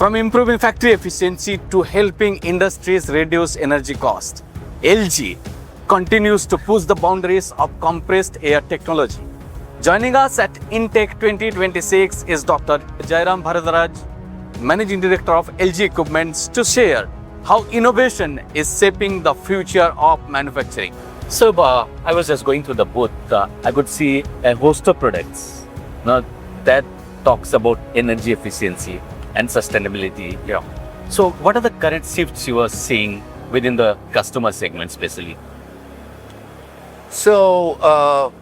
From improving factory efficiency to helping industries reduce energy cost, ELGi continues to push the boundaries of compressed air technology. Joining us at Intech 2026 is Dr. Varadaraj, Managing Director of ELGi Equipments, to share how innovation is shaping the future of manufacturing. So, I was just going through the booth. I could see a host of products that talks about energy efficiency and sustainability. Yeah. So, what are the current shifts you are seeing within the customer segment, especially? So,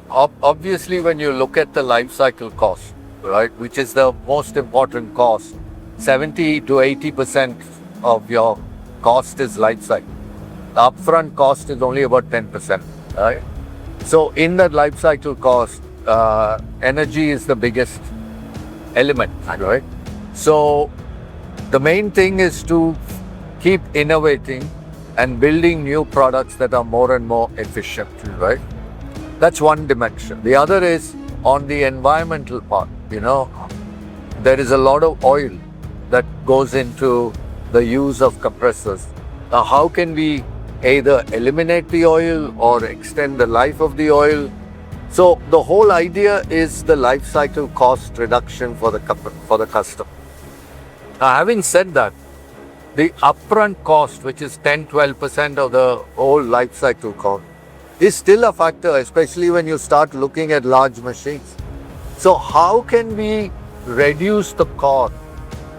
obviously, when you look at the life cycle cost, right, which is the most important cost, 70 to 80% of your cost is life cycle. The upfront cost is only about 10%, right? So, in that life cycle cost, energy is the biggest element, right? So, the main thing is to keep innovating and building new products that are more and more efficient, right? That's one dimension. The other is on the environmental part. There is a lot of oil that goes into the use of compressors. Now, how can we either eliminate the oil or extend the life of the oil? So the whole idea is the life cycle cost reduction for the customer. Now, having said that, the upfront cost, which is 10-12% of the whole life cycle cost, is still a factor, especially when you start looking at large machines. So how can we reduce the cost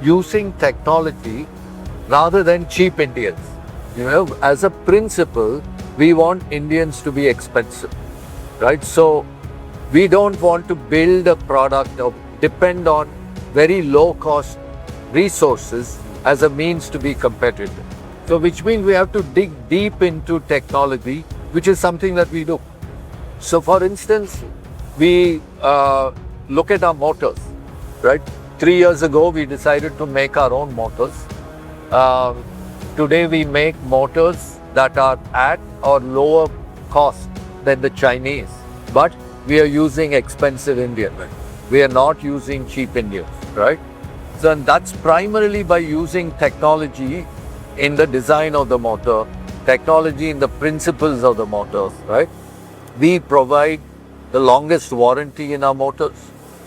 using technology rather than cheap Indians? As a principle, we want Indians to be expensive, right? So we don't want to build a product or depend on very low cost resources as a means to be competitive. So which means we have to dig deep into technology, which is something that we do. So for instance, we look at our motors, right? 3 years ago, we decided to make our own motors. Today, we make motors that are at or lower cost than the Chinese, but we are using expensive Indian. We are not using cheap Indians, right? So and that's primarily by using technology in the design of the motor, technology in the principles of the motors, right? We provide the longest warranty in our motors,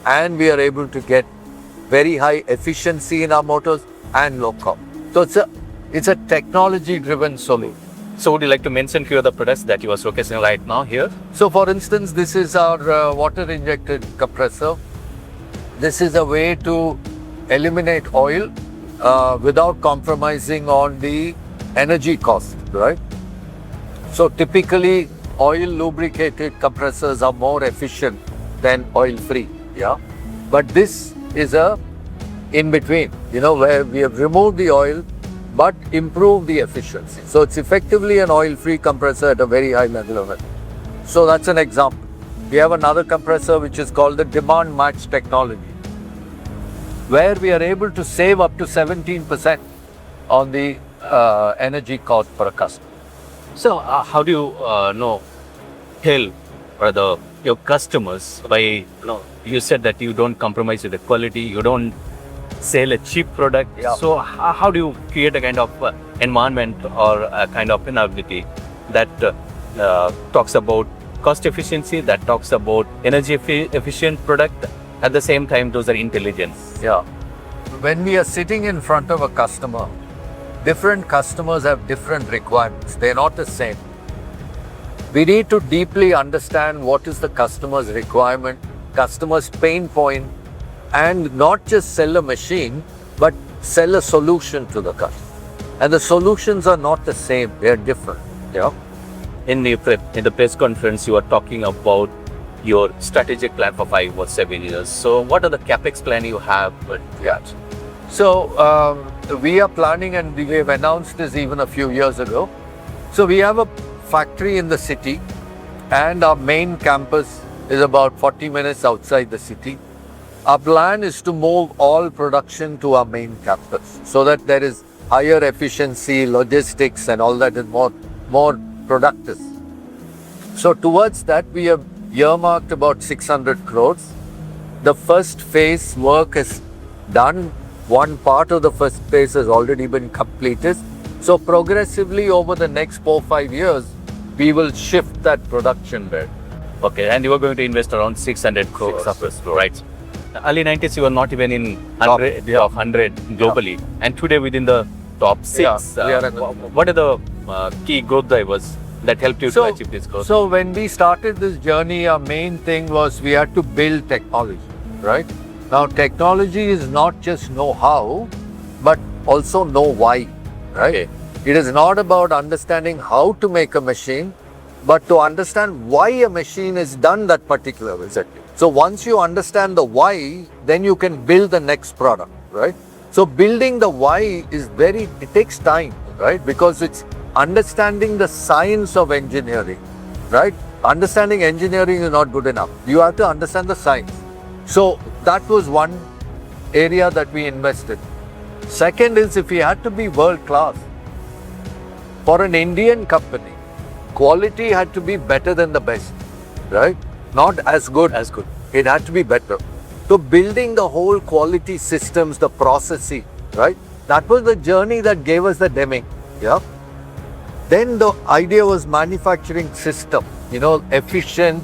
and we are able to get very high efficiency in our motors and low cost. So it's a technology-driven solution. So would you like to mention few of the products that you are showcasing right now here? So for instance, this is our water-injected compressor. This is a way to eliminate oil without compromising on the energy cost, right? So typically, oil lubricated compressors are more efficient than oil-free, yeah? But this is a in-between, where we have removed the oil but improved the efficiency. So it's effectively an oil-free compressor at a very high level of it. So that's an example. We have another compressor which is called the demand match technology, where we are able to save up to 17% on the energy cost per customer. So how do you tell your customers by, you said that you don't compromise with the quality, you don't sell a cheap product. Yeah. So how do you create a kind of environment or a kind of inability that talks about cost efficiency, that talks about energy efficient product, at the same time those are intelligence? Yeah. When we are sitting in front of a customer, different customers have different requirements. They're not the same. We need to deeply understand what is the customer's requirement, customer's pain point, and not just sell a machine, but sell a solution to the customer. And the solutions are not the same, they are different. Yeah. In the press conference, you are talking about your strategic plan for 5 or 7 years. So what are the capex plan you have? Yeah. So we are planning, and we have announced this even a few years ago. So we have a factory in the city, and our main campus is about 40 minutes outside the city. Our plan is to move all production to our main campus so that there is higher efficiency, logistics, and all that is more productive. So towards that, we have earmarked about 600 crores. The first phase work is done One part of the first phase has already been completed. So progressively over the next 4-5 years, we will shift that production bed. Okay, and you were going to invest around 600 crores, right? Early 90s, you were not even in 100 globally, and today within the top 6. What are the key growth drivers that helped you to achieve this growth? So when we started this journey, our main thing was we had to build technology, right? Now technology is not just know how, but also know why, right? Okay. It is not about understanding how to make a machine, but to understand why a machine is done that particular way. Exactly. So once you understand the why, then you can build the next product, right? So building the why it takes time, right? Because it's understanding the science of engineering, right? Understanding engineering is not good enough. You have to understand the science. So that was one area that we invested. Second is if we had to be world class, for an Indian company, quality had to be better than the best, right? Not as good. It had to be better. So building the whole quality systems, the processing, right? That was the journey that gave us the Deming. Yeah. Then the idea was manufacturing system, efficient.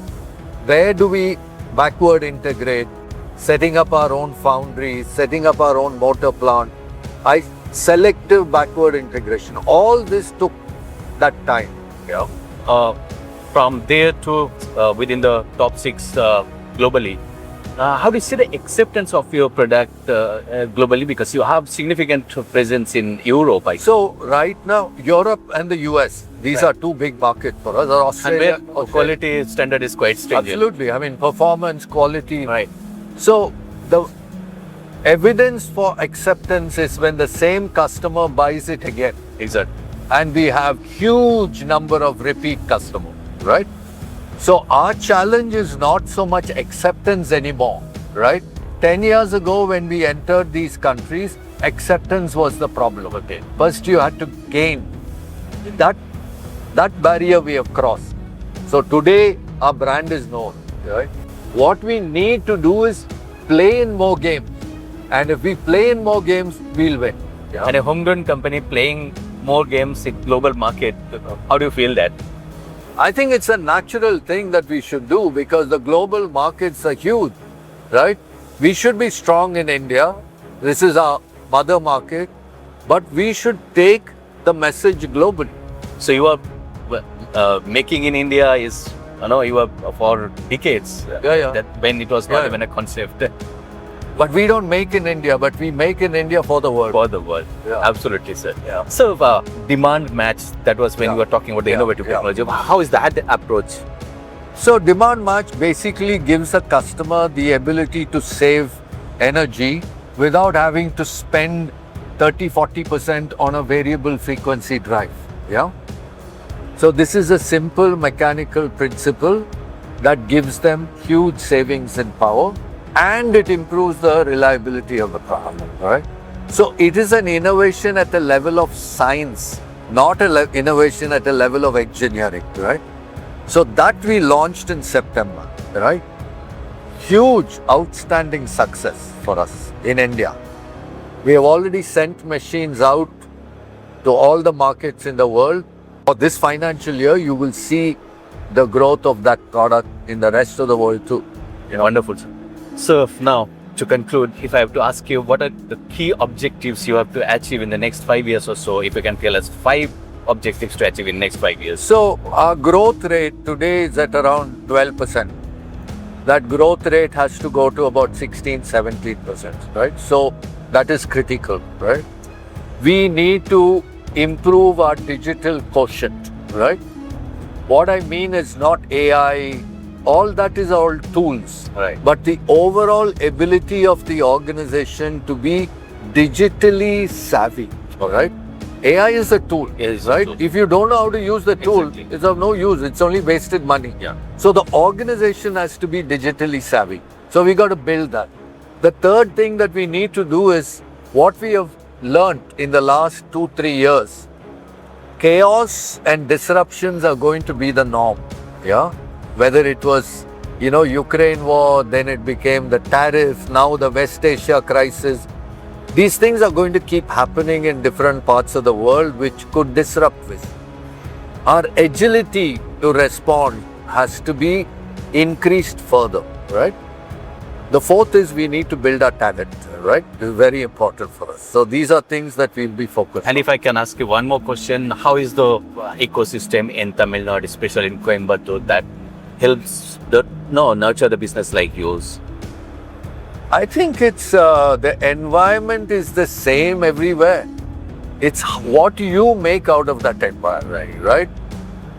Where do we backward integrate? Setting up our own foundries, setting up our own motor plant. Selective backward integration. All this took that time. Yeah. From there to within the top 6 globally, how do you see the acceptance of your product globally? Because you have significant presence in Europe. So right now, Europe and the US, these are two big markets for us. Australia, and where quality standard is quite stringent. Absolutely. I mean, performance, quality. Right. So the evidence for acceptance is when the same customer buys it again. Exactly. And we have huge number of repeat customers, right? So our challenge is not so much acceptance anymore, right? 10 years ago when we entered these countries, acceptance was the problem. Okay. First you had to gain. That barrier we have crossed. So today our brand is known, right? What we need to do is play in more games. And if we play in more games, we'll win. Yeah. And a homegrown company playing more games in global market, how do you feel that? I think it's a natural thing that we should do because the global markets are huge, right? We should be strong in India. This is our mother market, but we should take the message globally. So you are making in India is, you are for decades. That when it was not even a concept. But we don't make in India, but we make in India for the world. For the world. Yeah. Absolutely, sir. Yeah. So demand match, that was when you were talking about the innovative technology. How is that approach? So demand match basically gives a customer the ability to save energy without having to spend 30-40% on a variable frequency drive. Yeah. So this is a simple mechanical principle that gives them huge savings in power. And it improves the reliability of the product, right? So it is an innovation at the level of science, not an innovation at a level of engineering, right? So that we launched in September, right? Huge, outstanding success for us in India. We have already sent machines out to all the markets in the world. For this financial year, you will see the growth of that product in the rest of the world too. Yeah, wonderful, sir. So now, to conclude, if I have to ask you, what are the key objectives you have to achieve in the next 5 years or so? If you can tell us 5 objectives to achieve in the next 5 years. So our growth rate today is at around 12%. That growth rate has to go to about 16-17%, right? So that is critical, right? We need to improve our digital quotient, right? What I mean is not AI, all that is all tools, right? But the overall ability of the organization to be digitally savvy, all right? AI is a tool, right? If you don't know how to use the tool, it's of no use. It's only wasted money. Yeah. So the organization has to be digitally savvy. So we got to build that. The third thing that we need to do is what we have learned in the last 2-3 years. Chaos and disruptions are going to be the norm. Yeah. Whether it was, Ukraine war, then it became the tariff, now the West Asia crisis. These things are going to keep happening in different parts of the world, which could disrupt this. Our agility to respond has to be increased further, right? The fourth is we need to build our talent, right? It's very important for us. So these are things that we'll be focused And on. if I can ask you one more question, how is the ecosystem in Tamil Nadu, especially in Coimbatore, that helps nurture the business like yours? I think it's the environment is the same everywhere. It's what you make out of that environment, right?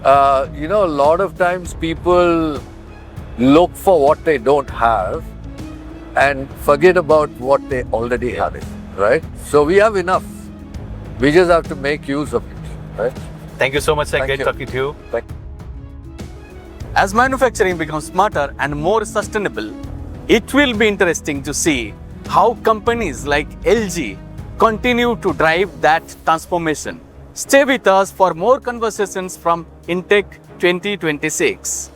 A lot of times people look for what they don't have and forget about what they already have, right? So we have enough. We just have to make use of it, right? Thank you so much, sir. Thank Great you. talking to you. Thank As manufacturing becomes smarter and more sustainable, it will be interesting to see how companies like ELGi continue to drive that transformation. Stay with us for more conversations from Intech 2026.